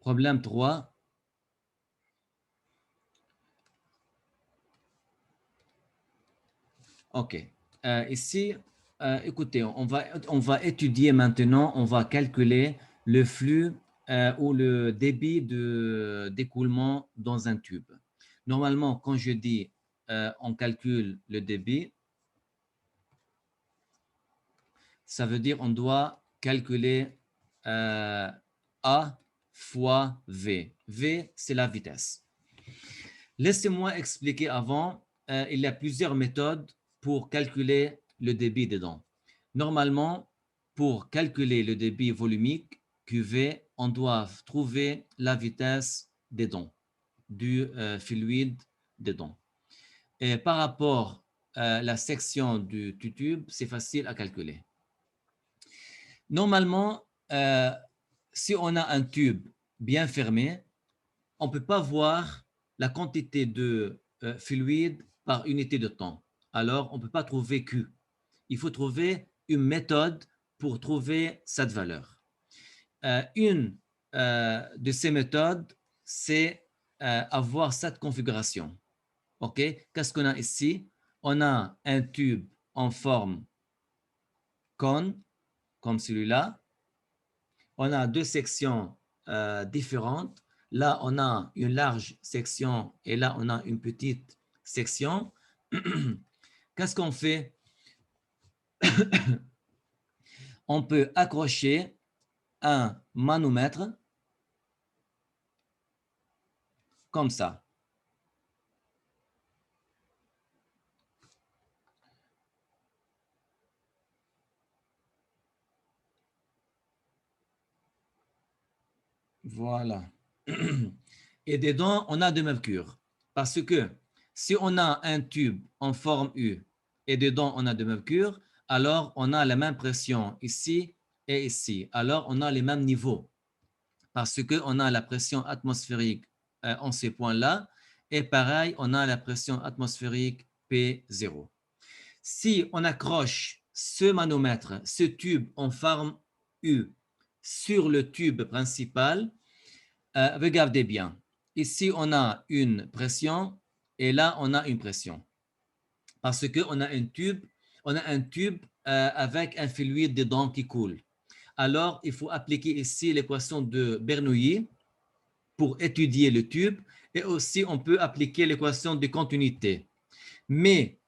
Problème 3. OK. Ici, écoutez, on va étudier maintenant, on va calculer le flux ou le débit d'écoulement dans un tube. Normalement, quand je dis on calcule le débit, ça veut dire on doit calculer A fois V. V, c'est la vitesse. Laissez-moi expliquer avant, il y a plusieurs méthodes pour calculer le débit dedans. Normalement, pour calculer le débit volumique, QV, on doit trouver la vitesse des dents, du fluide dedans. Et par rapport à la section du tube, c'est facile à calculer. Normalement, si on a un tube bien fermé, on ne peut pas voir la quantité de fluide par unité de temps. Alors, on ne peut pas trouver Q. Il faut trouver une méthode pour trouver cette valeur. Une de ces méthodes, c'est avoir cette configuration. OK? Qu'est-ce qu'on a ici? On a un tube en forme cône, comme celui-là. On a deux sections différentes. Là, on a une large section et là, on a une petite section. Qu'est-ce qu'on fait? On peut accrocher un manomètre comme ça. Voilà. Et dedans, on a de mercure. Parce que si on a un tube en forme U et dedans, on a de mercure, alors on a la même pression ici et ici. Alors, on a les mêmes niveaux. Parce qu'on a la pression atmosphérique en ces points-là. Et pareil, on a la pression atmosphérique P0. Si on accroche ce manomètre, ce tube en forme U, sur le tube principal, regardez bien. Ici, on a une pression et là, on a une pression. Parce qu'on a un tube avec un fluide dedans qui coule. Alors, il faut appliquer ici l'équation de Bernoulli pour étudier le tube et aussi on peut appliquer l'équation de continuité. Mais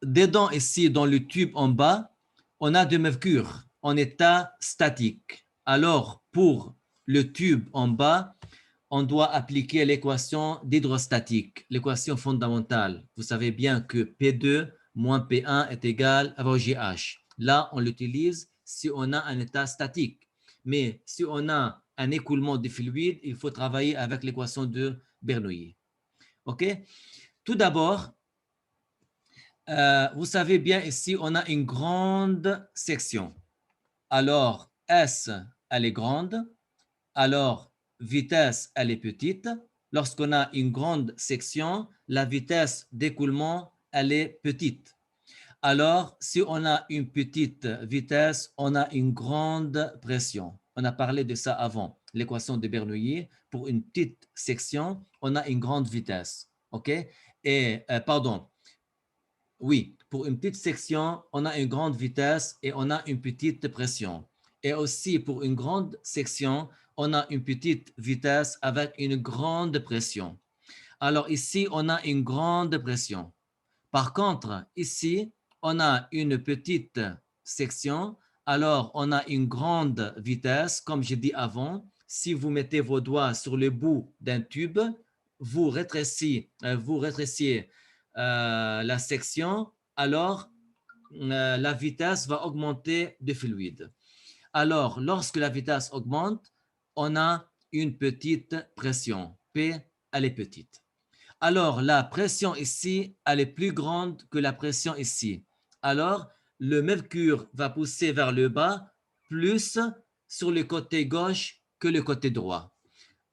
dedans ici, dans le tube en bas, on a de mercure en état statique. Alors, pour le tube en bas, on doit appliquer l'équation d'hydrostatique, l'équation fondamentale. Vous savez bien que P2 moins P1 est égal à GH. Là, on l'utilise si on a un état statique. Mais si on a un écoulement de fluide, il faut travailler avec l'équation de Bernoulli. OK? Tout d'abord, vous savez bien ici, on a une grande section. Alors, S, elle est grande. Alors, vitesse, elle est petite. Lorsqu'on a une grande section, la vitesse d'écoulement, elle est petite. Alors, si on a une petite vitesse, on a une grande pression. On a parlé de ça avant, l'équation de Bernoulli. Pour une petite section, on a une grande vitesse. OK? Et, pardon, oui, pour une petite section, on a une grande vitesse et on a une petite pression. Et aussi, pour une grande section, on a une petite vitesse avec une grande pression. Alors ici, on a une grande pression. Par contre, ici, on a une petite section. Alors, on a une grande vitesse. Comme j'ai dit avant, si vous mettez vos doigts sur le bout d'un tube, vous rétrécissez la section, alors la vitesse va augmenter de fluide. Alors, lorsque la vitesse augmente, on a une petite pression. P, elle est petite. Alors, la pression ici, elle est plus grande que la pression ici. Alors, le mercure va pousser vers le bas plus sur le côté gauche que le côté droit.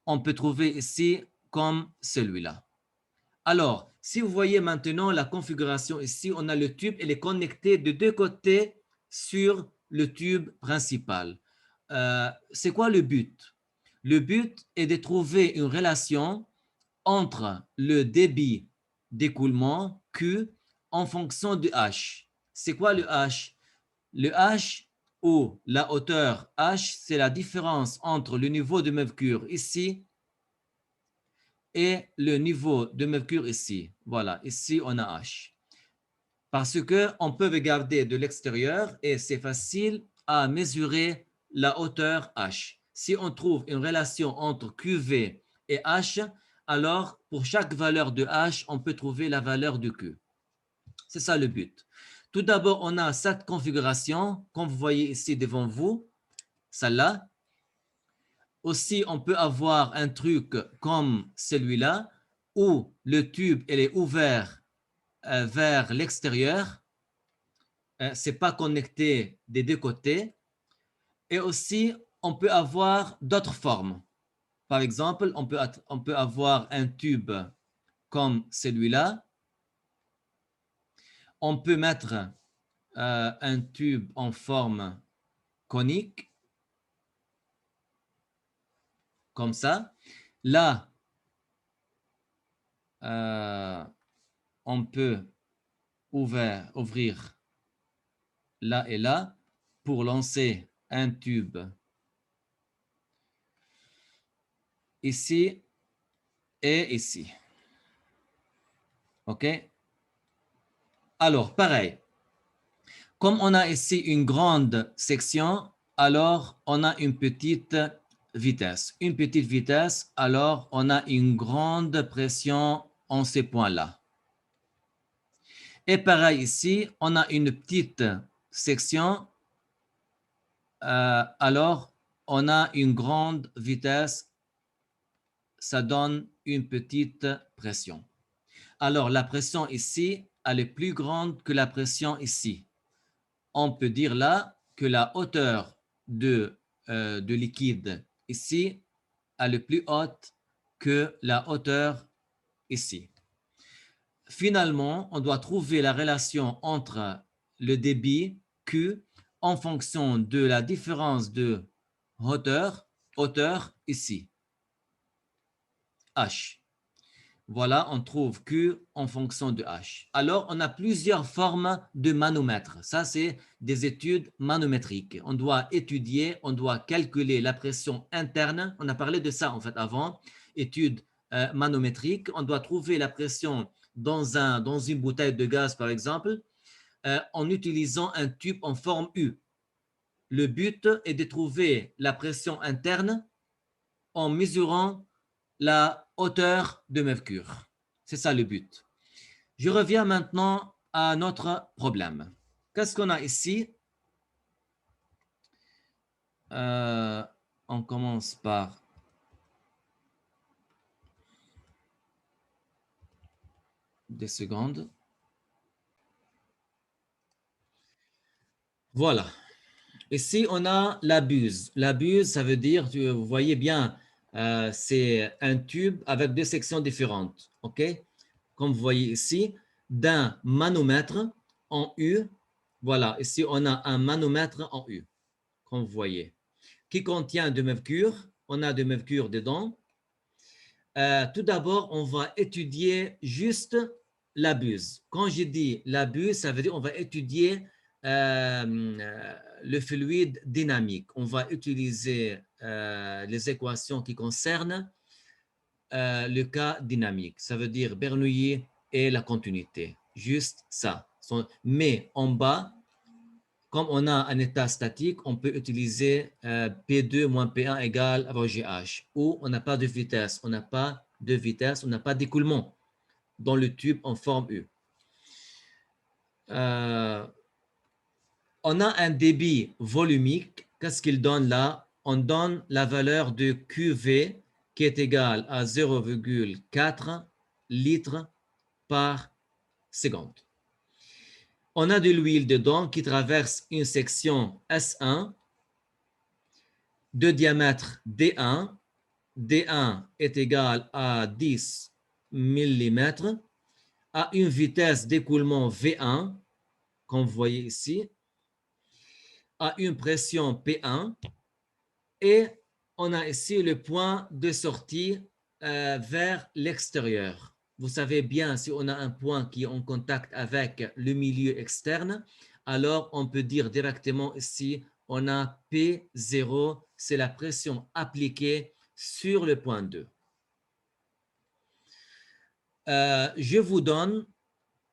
On peut trouver ici comme celui-là. Alors, si vous voyez maintenant la configuration ici, on a le tube, il est connecté de deux côtés sur le tube principal. C'est quoi le but? Le but est de trouver une relation entre le débit d'écoulement Q en fonction de H. C'est quoi le H? Le H ou la hauteur H, c'est la différence entre le niveau de mercure ici et le niveau de mercure ici. Voilà, ici on a H. Parce qu'on peut regarder de l'extérieur et c'est facile à mesurer la hauteur H. Si on trouve une relation entre QV et H, alors pour chaque valeur de H, on peut trouver la valeur de Q. C'est ça le but. Tout d'abord, on a cette configuration, comme vous voyez ici devant vous, celle-là. Aussi, on peut avoir un truc comme celui-là, où le tube il est ouvert vers l'extérieur. C'est pas connecté des deux côtés. Et aussi, on peut avoir d'autres formes. Par exemple, on peut avoir un tube comme celui-là. On peut mettre un tube en forme conique, comme ça. Là, on peut ouvrir là et là pour lancer un tube ici et ici. OK? Alors, pareil. Comme on a ici une grande section, alors on a une petite vitesse. Une petite vitesse, alors on a une grande pression en ces points-là. Et pareil ici, on a une petite section, alors on a une grande vitesse, ça donne une petite pression. Alors la pression ici, elle est plus grande que la pression ici. On peut dire là que la hauteur de liquide ici est plus haute que la hauteur ici. Finalement, on doit trouver la relation entre le débit Q en fonction de la différence de hauteur ici, H. Voilà, on trouve Q en fonction de H. Alors, on a plusieurs formes de manomètres. Ça, c'est des études manométriques. On doit étudier, on doit calculer la pression interne. On a parlé de ça, en fait, avant. Études manométriques. On doit trouver la pression dans une bouteille de gaz, par exemple, en utilisant un tube en forme U. Le but est de trouver la pression interne en mesurant la hauteur de mercure. C'est ça le but. Je reviens maintenant à notre problème. Qu'est-ce qu'on a ici? On commence par des secondes. Voilà. Ici, on a la buse. La buse, ça veut dire, vous voyez bien, c'est un tube avec deux sections différentes. OK? Comme vous voyez ici, d'un manomètre en U. Voilà, ici, on a un manomètre en U, comme vous voyez, qui contient de mercure. On a de mercure dedans. Tout d'abord, on va étudier juste la buse. Quand je dis la buse, ça veut dire on va étudier le fluide dynamique. On va utiliser les équations qui concernent le cas dynamique. Ça veut dire Bernoulli et la continuité. Juste ça. Mais en bas, comme on a un état statique, on peut utiliser P2 moins P1 égale rho GH, où on n'a pas de vitesse, on n'a pas d'écoulement dans le tube en forme U. On a un débit volumique. Qu'est-ce qu'il donne là? On donne la valeur de QV qui est égale à 0,4 litres par seconde. On a de l'huile dedans qui traverse une section S1 de diamètre D1. D1 est égal à 10 mm à une vitesse d'écoulement V1, comme vous voyez ici, à une pression P1 et on a ici le point de sortie vers l'extérieur. Vous savez bien, si on a un point qui est en contact avec le milieu externe, alors on peut dire directement ici, on a P0, c'est la pression appliquée sur le point 2. Je vous donne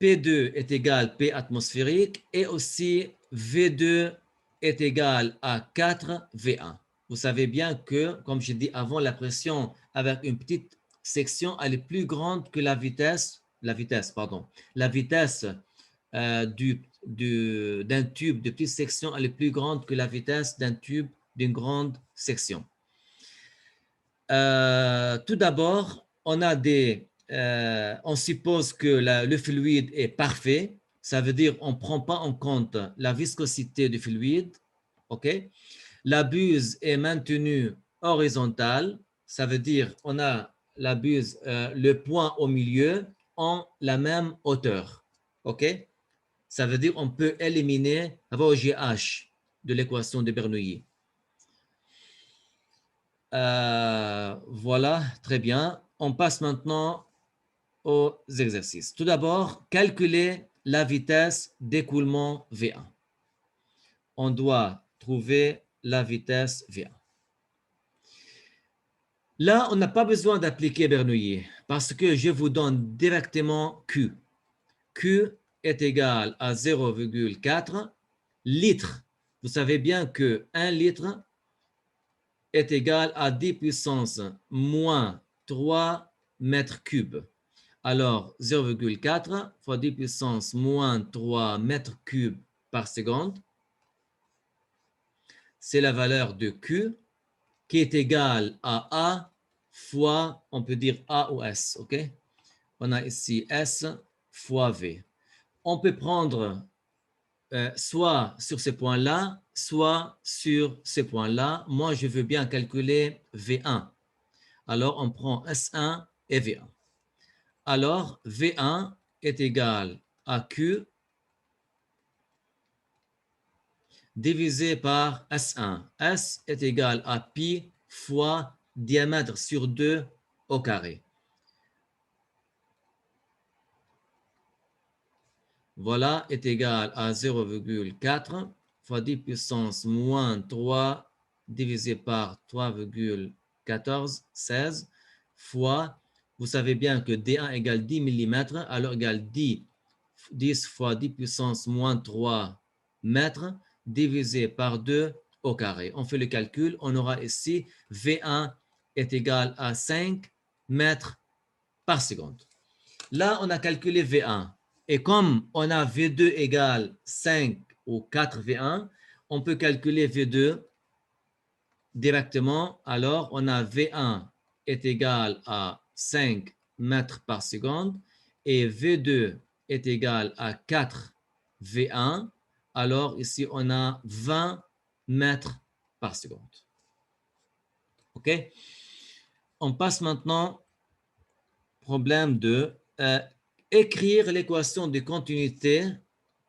P2 est égal P atmosphérique et aussi V2 est égal à 4 V1. Vous savez bien que, comme j'ai dit avant, la pression avec une petite section, elle est plus grande que la vitesse d'un tube de petite section, elle est plus grande que la vitesse d'un tube d'une grande section. Tout d'abord, on suppose que le fluide est parfait. Ça veut dire qu'on ne prend pas en compte la viscosité du fluide. Okay? La buse est maintenue horizontale. Ça veut dire qu'on a la buse, le point au milieu, en la même hauteur. Okay? Ça veut dire qu'on peut éliminer rho GH de l'équation de Bernoulli. Voilà, très bien. On passe maintenant aux exercices. Tout d'abord, calculer la vitesse d'écoulement V1. On doit trouver la vitesse V1. Là, on n'a pas besoin d'appliquer Bernoulli parce que je vous donne directement Q. Q est égal à 0,4 litres. Vous savez bien que 1 litre est égal à 10 puissance moins 3 mètres cubes. Alors, 0,4 fois 10 puissance moins 3 mètres cubes par seconde, c'est la valeur de Q qui est égale à A fois, on peut dire A ou S, ok? On a ici S fois V. On peut prendre soit sur ce point-là, soit sur ce point-là. Moi, je veux bien calculer V1. Alors, on prend S1 et V1. Alors, V1 est égal à Q divisé par S1. S est égal à pi fois diamètre sur 2 au carré. Voilà est égal à 0,4 fois 10 puissance moins 3 divisé par 3,14, 16 fois, vous savez bien que D1 égale 10 mm, alors égale 10 fois 10 puissance moins 3 mètres divisé par 2 au carré. On fait le calcul, on aura ici V1 est égal à 5 mètres par seconde. Là, on a calculé V1. Et comme on a V2 égale 5 ou 4 V1, on peut calculer V2 directement. Alors, on a V1 est égal à 5 mètres par seconde et V2 est égal à 4 V1. Alors, ici, on a 20 mètres par seconde. OK? On passe maintenant au problème de écrire l'équation de continuité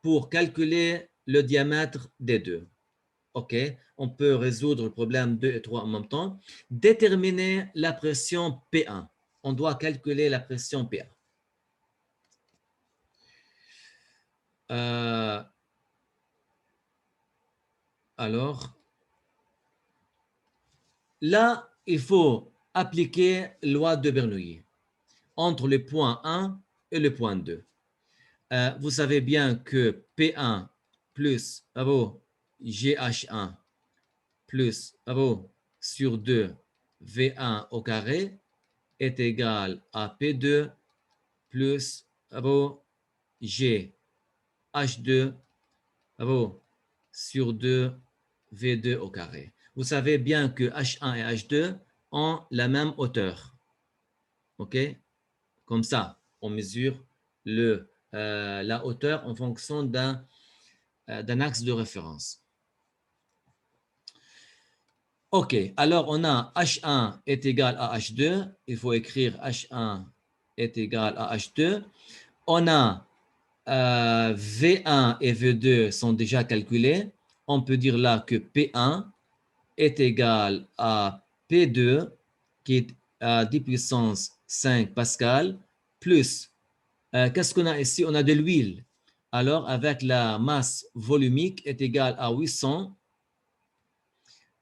pour calculer le diamètre des deux. OK, on peut résoudre le problème 2 et 3 en même temps. Déterminer la pression P1. On doit calculer la pression P1. Alors, là, il faut appliquer la loi de Bernoulli entre le point 1 et le point 2. Vous savez bien que P1 plus GH1 plus rho sur 2 V1 au carré est égal à P2 plus rho G H2 rho sur 2 V2 au carré. Vous savez bien que H1 et H2 ont la même hauteur. OK? Comme ça, on mesure la hauteur en fonction d'un axe de référence. OK, alors on a H1 est égal à H2. Il faut écrire H1 est égal à H2. On a V1 et V2 sont déjà calculés. On peut dire là que P1 est égal à P2 qui est à 10 puissance 5 pascal plus, qu'est-ce qu'on a ici? On a de l'huile. Alors, avec la masse volumique est égale à 800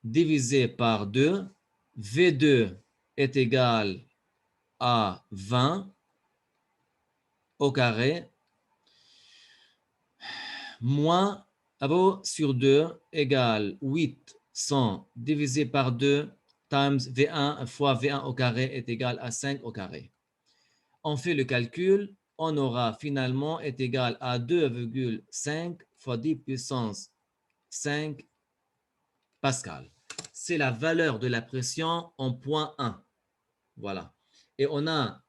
divisé par 2. V2 est égal à 20 au carré moins sur 2 égale 800 divisé par 2 times V1 fois V1 au carré est égal à 5 au carré. On fait le calcul, on aura finalement est égal à 2,5 fois 10 puissance 5 pascal. C'est la valeur de la pression en point 1. Voilà. Et on a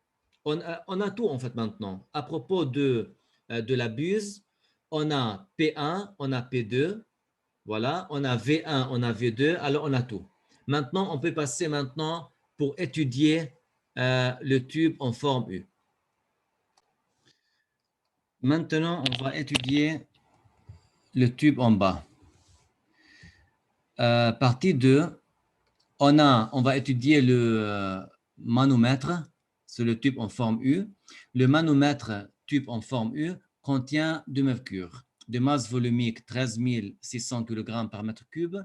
tout en fait maintenant. À propos de la buse, on a P1, on a P2, voilà, on a V1, on a V2, alors on a tout. Maintenant, on peut passer maintenant pour étudier le tube en forme U. Maintenant, on va étudier le tube en bas. Partie 2, on va étudier le manomètre, c'est le tube en forme U. Le manomètre tube en forme U contient du mercure, de masse volumique 13 600 kg par mètre cube.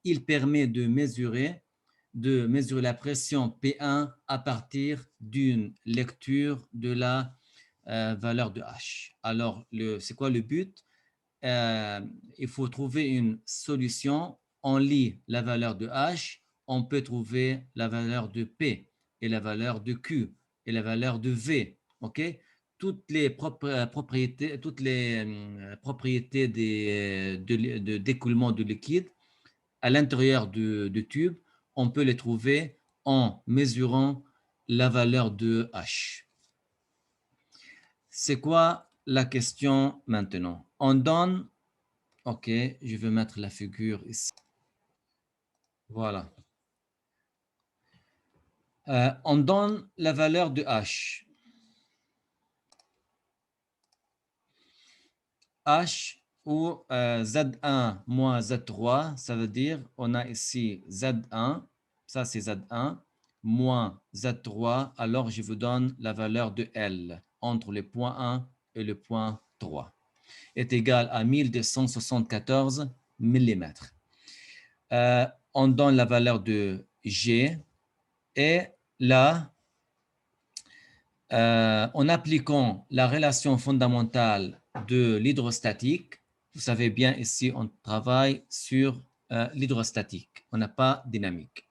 Il permet de mesurer la pression P1 à partir d'une lecture de la valeur de H. Alors, c'est quoi le but? Il faut trouver une solution. On lit la valeur de H, on peut trouver la valeur de P et la valeur de Q et la valeur de V. OK? Toutes les propriétés, d'écoulement de liquide à l'intérieur du tube, on peut les trouver en mesurant la valeur de H. C'est quoi la question maintenant? On donne, ok, je vais mettre la figure ici. Voilà. On donne la valeur de H. H ou Z1 moins Z3, ça veut dire on a ici Z1, ça c'est Z1, moins Z3, alors je vous donne la valeur de L entre le point 1 et le point 3, est égal à 1274 mm. On donne la valeur de G et là, en appliquant la relation fondamentale de l'hydrostatique, vous savez bien ici on travaille sur l'hydrostatique, on n'a pas dynamique.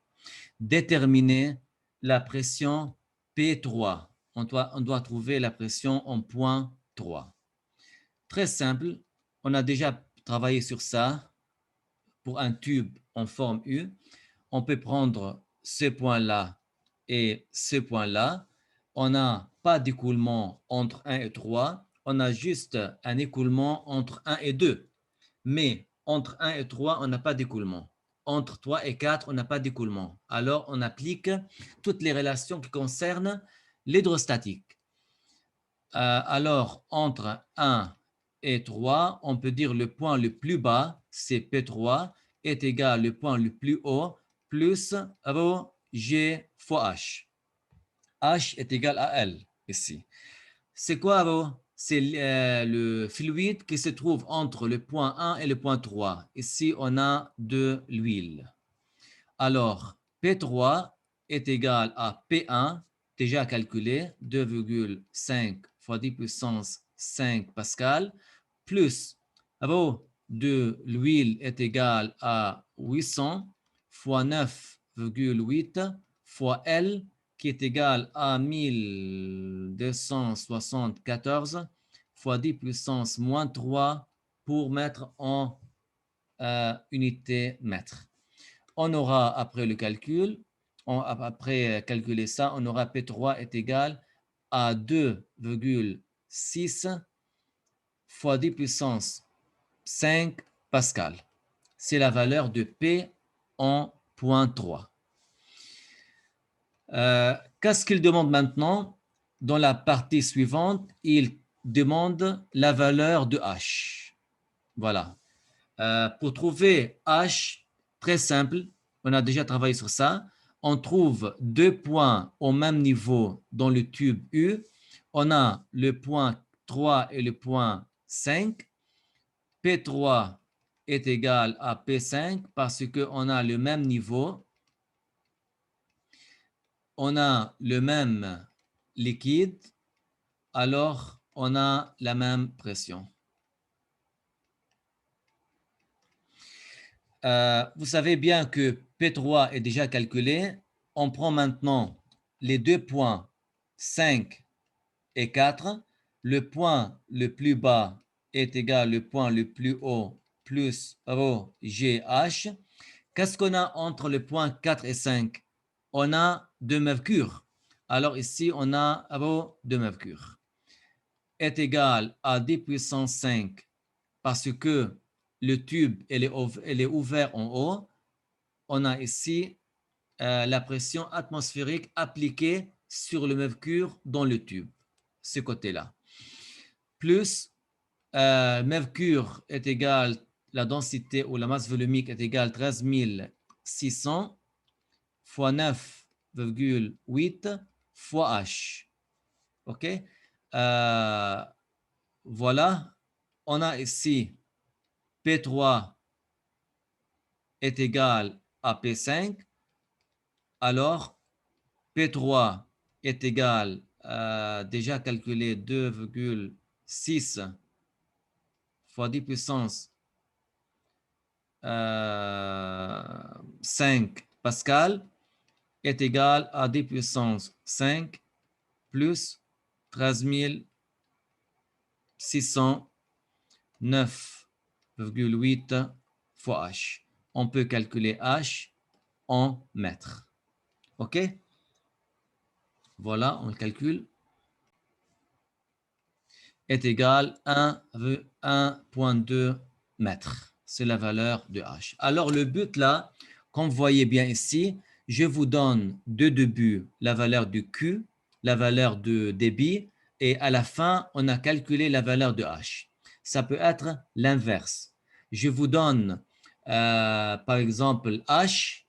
Déterminer la pression P3, on doit trouver la pression en point 3. Très simple, on a déjà travaillé sur ça pour un tube en forme U. On peut prendre ce point-là et ce point-là. On n'a pas d'écoulement entre 1 et 3. On a juste un écoulement entre 1 et 2. Mais entre 1 et 3, on n'a pas d'écoulement. Entre 3 et 4, on n'a pas d'écoulement. Alors, on applique toutes les relations qui concernent l'hydrostatique. Alors, entre 1 et 3, on peut dire le point le plus bas, c'est P3, est égal au point le plus haut, plus G fois H. H est égal à L, ici. C'est quoi, c'est le fluide qui se trouve entre le point 1 et le point 3. Ici, on a de l'huile. Alors, P3 est égal à P1, déjà calculé, 2,5 fois 10 puissance 5 pascal, plus de l'huile est égal à 800 fois 9,8 fois L, qui est égal à 1274 fois 10 puissance moins 3 pour mettre en unité mètre. On aura, après le calcul, après calculer ça, on aura P3 est égal à 2,6 fois 10 puissance 5 pascal. C'est la valeur de P en point 3. Qu'est-ce qu'il demande maintenant? Dans la partie suivante, il demande la valeur de H. Voilà. Pour trouver H, très simple, on a déjà travaillé sur ça. on trouve deux points au même niveau dans le tube U. On a le point 3 et le point 5. P3 est égal à P5 parce qu'on a le même niveau. On a le même liquide, alors on a la même pression. Vous savez bien que P3 est déjà calculé. On prend maintenant les deux points 5 et 4. Le point le plus bas est égal au point le plus haut plus ρ GH. Qu'est-ce qu'on a entre le point 4 et 5? On a de mercure. Alors ici, on a ρ de mercure est égal à 10 puissance 5 parce que le tube elle est ouvert en haut. On a ici la pression atmosphérique appliquée sur le mercure dans le tube, ce côté-là. Plus mercure est égal, la densité ou la masse volumique est égale 13 600 fois 9,8 fois H. OK? Voilà. On a ici P3 est égal à P5. Alors, P3 est égal, déjà calculé 2,6 fois 10 puissance 5 pascal est égal à 10 puissance 5 plus 13 609,8 fois H. On peut calculer H en mètres. OK? Voilà, on le calcule. Est égal à 1,2 mètres. C'est la valeur de H. Alors, le but là, comme vous voyez bien ici, je vous donne de début la valeur de Q, la valeur de débit, et à la fin, on a calculé la valeur de H. Ça peut être l'inverse. Je vous donne, par exemple, H.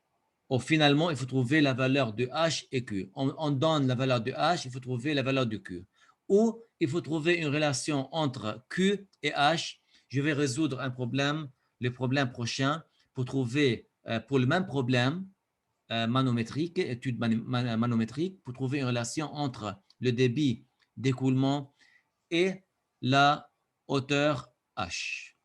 Finalement, il faut trouver la valeur de H et Q. On donne la valeur de H, il faut trouver la valeur de Q. Ou il faut trouver une relation entre Q et H. Je vais résoudre un problème, le problème prochain, pour trouver, pour le même problème manométrique, étude manométrique, pour trouver une relation entre le débit d'écoulement et la hauteur H.